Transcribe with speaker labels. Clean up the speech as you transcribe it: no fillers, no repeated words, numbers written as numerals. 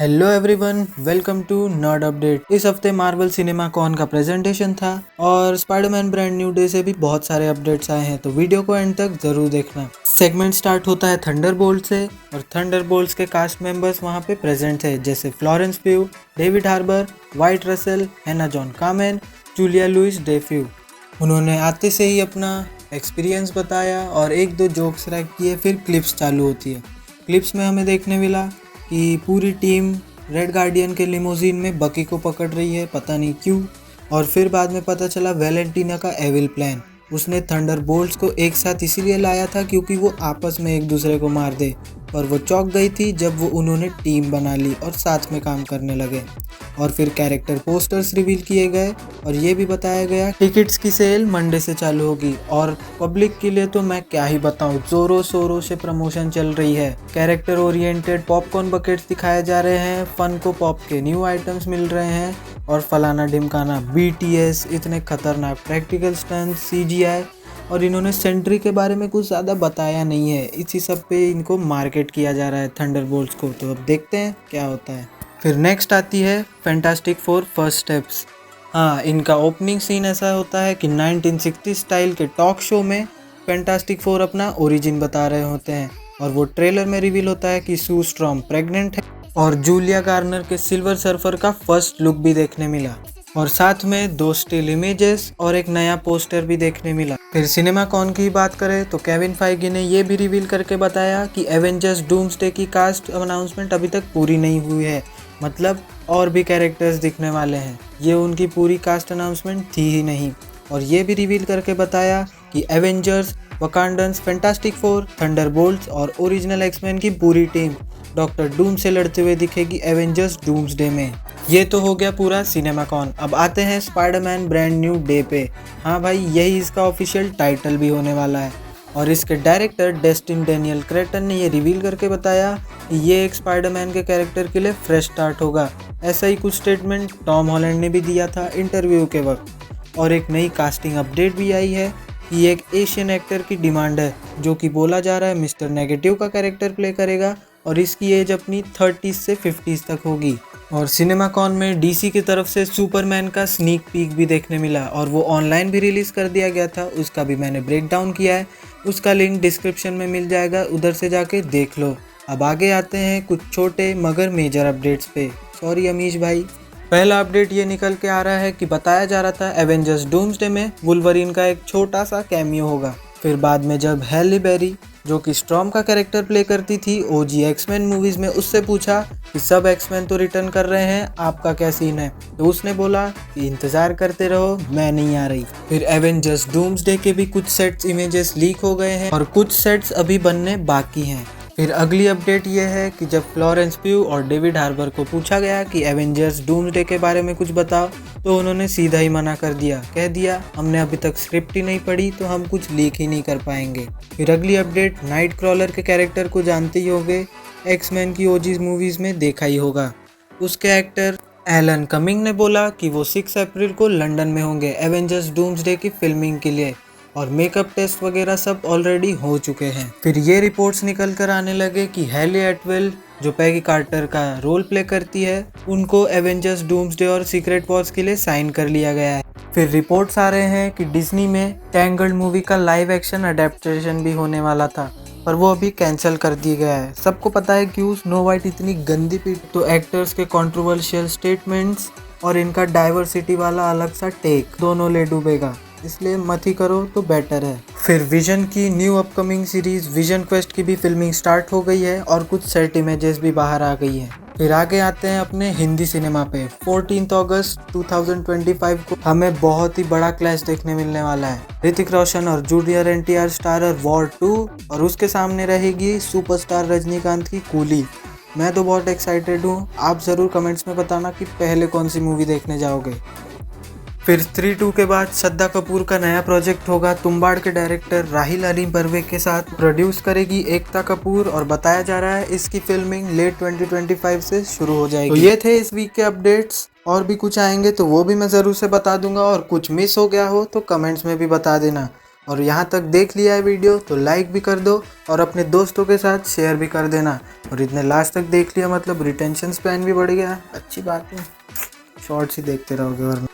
Speaker 1: Hello everyone, welcome to nerd update. इस हफ्ते Marvel cinema con का प्रेजेंटेशन था और स्पाइडरमैन ब्रांड न्यू डे से भी बहुत सारे अपडेट्स आए हैं, तो वीडियो को एंड तक जरूर देखना। सेगमेंट स्टार्ट होता है थंडरबोल्ट से और थंडरबोल्ट्स के कास्ट मेंबर्स वहां पे प्रेजेंट है, जैसे Florence Pugh, David Harbour, Wyatt Russell, Hannah John Kamen, Julia Louis Dreyfus. उन्होंने आते से ही अपना एक्सपीरियंस बताया और एक दो जोक्स रैक किए, फिर क्लिप्स चालू होती है। क्लिप्स में हमें देखने मिला कि पूरी टीम रेड गार्डियन के लिमोजीन में बकी को पकड़ रही है, पता नहीं क्यों। और फिर बाद में पता चला वैलेंटीना का एविल प्लान। उसने थंडरबोल्ट्स को एक साथ इसीलिए लाया था क्योंकि वो आपस में एक दूसरे को मार दे, और वो चौंक गई थी जब वो उन्होंने टीम बना ली और साथ में काम करने लगे। और फिर कैरेक्टर पोस्टर्स रिवील किए गए और ये भी बताया गया टिकट्स की सेल मंडे से चालू होगी। और पब्लिक के लिए तो मैं क्या ही बताऊं, जोरों शोरों से प्रमोशन चल रही है। कैरेक्टर ओरिएंटेड पॉपकॉर्न बकेट्स दिखाए जा रहे हैं, फन को पॉप के न्यू आइटम्स मिल रहे हैं और फलाना ढिमकाना BTS, इतने खतरनाक प्रैक्टिकल स्टंट, CGI। और इन्होंने सेंट्री के बारे में कुछ ज़्यादा बताया नहीं है, इसी सब पे इनको मार्केट किया जा रहा है थंडरबोल्ट्स को। तो अब देखते हैं क्या होता है। फिर नेक्स्ट आती है फैंटास्टिक फोर फर्स्ट स्टेप्स। हाँ, इनका ओपनिंग सीन ऐसा होता है कि 1960 स्टाइल के टॉक शो में फैंटास्टिक फोर अपना ओरिजिन बता रहे होते हैं और वो ट्रेलर में रिवील होता है कि सू स्ट्रॉम प्रेग्नेंट है और जूलिया गार्नर के सिल्वर सर्फर का फर्स्ट लुक भी देखने मिला और साथ में 2 स्टिल इमेजेस और एक नया पोस्टर भी देखने मिला। फिर सिनेमा कॉन की बात करें तो केविन फाइगी ने ये भी रिवील करके बताया कि एवेंजर्स डूम्सडे की कास्ट अनाउंसमेंट अभी तक पूरी नहीं हुई है, मतलब और भी कैरेक्टर्स दिखने वाले हैं। ये उनकी पूरी कास्ट अनाउंसमेंट थी ही नहीं। और ये भी रिवील करके बताया कि एवेंजर्स, वकांडन्स, फैंटास्टिक फोर, थंडरबोल्ट्स और ओरिजिनल एक्समैन की पूरी टीम डॉक्टर डूम से लड़ते हुए दिखेगी एवेंजर्स डूम्सडे में। ये तो हो गया पूरा सिनेमा कॉन। अब आते हैं स्पाइडरमैन ब्रांड न्यू डे पे। हाँ भाई, यही इसका ऑफिशियल टाइटल भी होने वाला है और इसके डायरेक्टर डेस्टिन डेनियल क्रेटन ने ये रिवील करके बताया कि ये एक स्पाइडरमैन के कैरेक्टर के लिए फ्रेश स्टार्ट होगा। ऐसा ही कुछ स्टेटमेंट टॉम हॉलैंड ने भी दिया था इंटरव्यू के वक्त। और एक नई कास्टिंग अपडेट भी आई है कि एक एशियन एक्टर की डिमांड है, जो कि बोला जा रहा है मिस्टर नेगेटिव का कैरेक्टर प्ले करेगा और इसकी एज अपनी 30s से 50s तक होगी। और सिनेमा कॉन में DC की तरफ से सुपरमैन का स्नीक पीक भी देखने मिला और वो ऑनलाइन भी रिलीज़ कर दिया गया था, उसका भी मैंने ब्रेक डाउन किया है, उसका लिंक डिस्क्रिप्शन में मिल जाएगा, उधर से जाके देख लो। अब आगे आते हैं कुछ छोटे मगर मेजर अपडेट्स पे। सॉरी अमीश भाई। पहला अपडेट ये निकल के आ रहा है कि बताया जा रहा था एवेंजर्स डूम्सडे में वुल्वरीन का एक छोटा सा कैमियो होगा। फिर बाद में जब हैले बेरी, जो कि स्ट्रॉम का कैरेक्टर प्ले करती थी OG एक्समैन मूवीज में, उससे पूछा कि सब एक्समैन तो रिटर्न कर रहे हैं, आपका क्या सीन है, तो उसने बोला कि इंतजार करते रहो, मैं नहीं आ रही। फिर एवेंजर्स डूम्सडे के भी कुछ सेट्स इमेजेस लीक हो गए हैं और कुछ सेट्स अभी बनने बाकी हैं। फिर अगली अपडेट ये है कि जब फ्लोरेंस प्यू और डेविड हार्बर को पूछा गया कि एवेंजर्स डूम्सडे के बारे में कुछ बताओ, तो उन्होंने सीधा ही मना कर दिया, कह दिया हमने अभी तक स्क्रिप्ट ही नहीं पढ़ी तो हम कुछ लीक ही नहीं कर पाएंगे। फिर अगली अपडेट, नाइट क्रॉलर के कैरेक्टर को जानते ही होंगे, एक्समैन की OG मूवीज में देखा ही होगा। उसके एक्टर एलन कमिंग ने बोला कि वो 6 अप्रैल को लंदन में होंगे एवेंजर्स डूम्सडे की फिल्मिंग के लिए और मेकअप टेस्ट वगैरह सब ऑलरेडी हो चुके हैं। फिर ये रिपोर्ट्स निकल कर आने लगे कि हेले एटवेल, जो पैगी कार्टर का रोल प्ले करती है, उनको एवेंजर्स डूम्सडे और सीक्रेट वॉर्स के लिए साइन कर लिया गया है। फिर रिपोर्ट्स आ रहे हैं कि डिज्नी में टैंगल्ड मूवी का लाइव एक्शन अडेप्टेशन भी होने वाला था, पर वो अभी कैंसिल कर दिया गया है। सबको पता है क्यों स्नो वाइट इतनी गंदी पीट, तो एक्टर्स के कंट्रोवर्शियल स्टेटमेंट्स और इनका डाइवर्सिटी वाला अलग सा टेक दोनों ले डूबेगा, इसलिए मत ही करो तो बेटर है। फिर विजन की new upcoming series vision quest की भी फिल्मिंग स्टार्ट हो गई है और कुछ सेट इमेजेस भी बाहर आ गई हैं। फिर आगे आते हैं अपने हिंदी सिनेमा पे। 14 अगस्त 2025 को हमें बहुत ही बड़ा क्लैश देखने मिलने वाला है। ऋतिक रोशन और जूनियर NTR स्टारर वॉर 2 और उसके सामने रहेगी सुपरस्टार रजनीकांत की कूली। मैं तो बहुत एक्साइटेड हूँ, आप ज़रूर कमेंट्स में बताना कि पहले कौन सी मूवी देखने जाओगे। फिर 3-2 के बाद श्रद्धा कपूर का नया प्रोजेक्ट होगा, तुम्बाड़ के डायरेक्टर राहिल अली बर्वे के साथ प्रोड्यूस करेगी एकता कपूर और बताया जा रहा है इसकी फिल्मिंग लेट 2025 से शुरू हो जाएगी। तो ये थे इस वीक के अपडेट्स, और भी कुछ आएंगे तो वो भी मैं ज़रूर से बता दूंगा और कुछ मिस हो गया हो तो कमेंट्स में भी बता देना। और यहाँ तक देख लिया है वीडियो तो लाइक भी कर दो और अपने दोस्तों के साथ शेयर भी कर देना। और इतने लास्ट तक देख लिया मतलब रिटेंशन स्पैन भी बढ़ गया, अच्छी बात है। शॉर्ट्स ही देखते रहोगे वरना।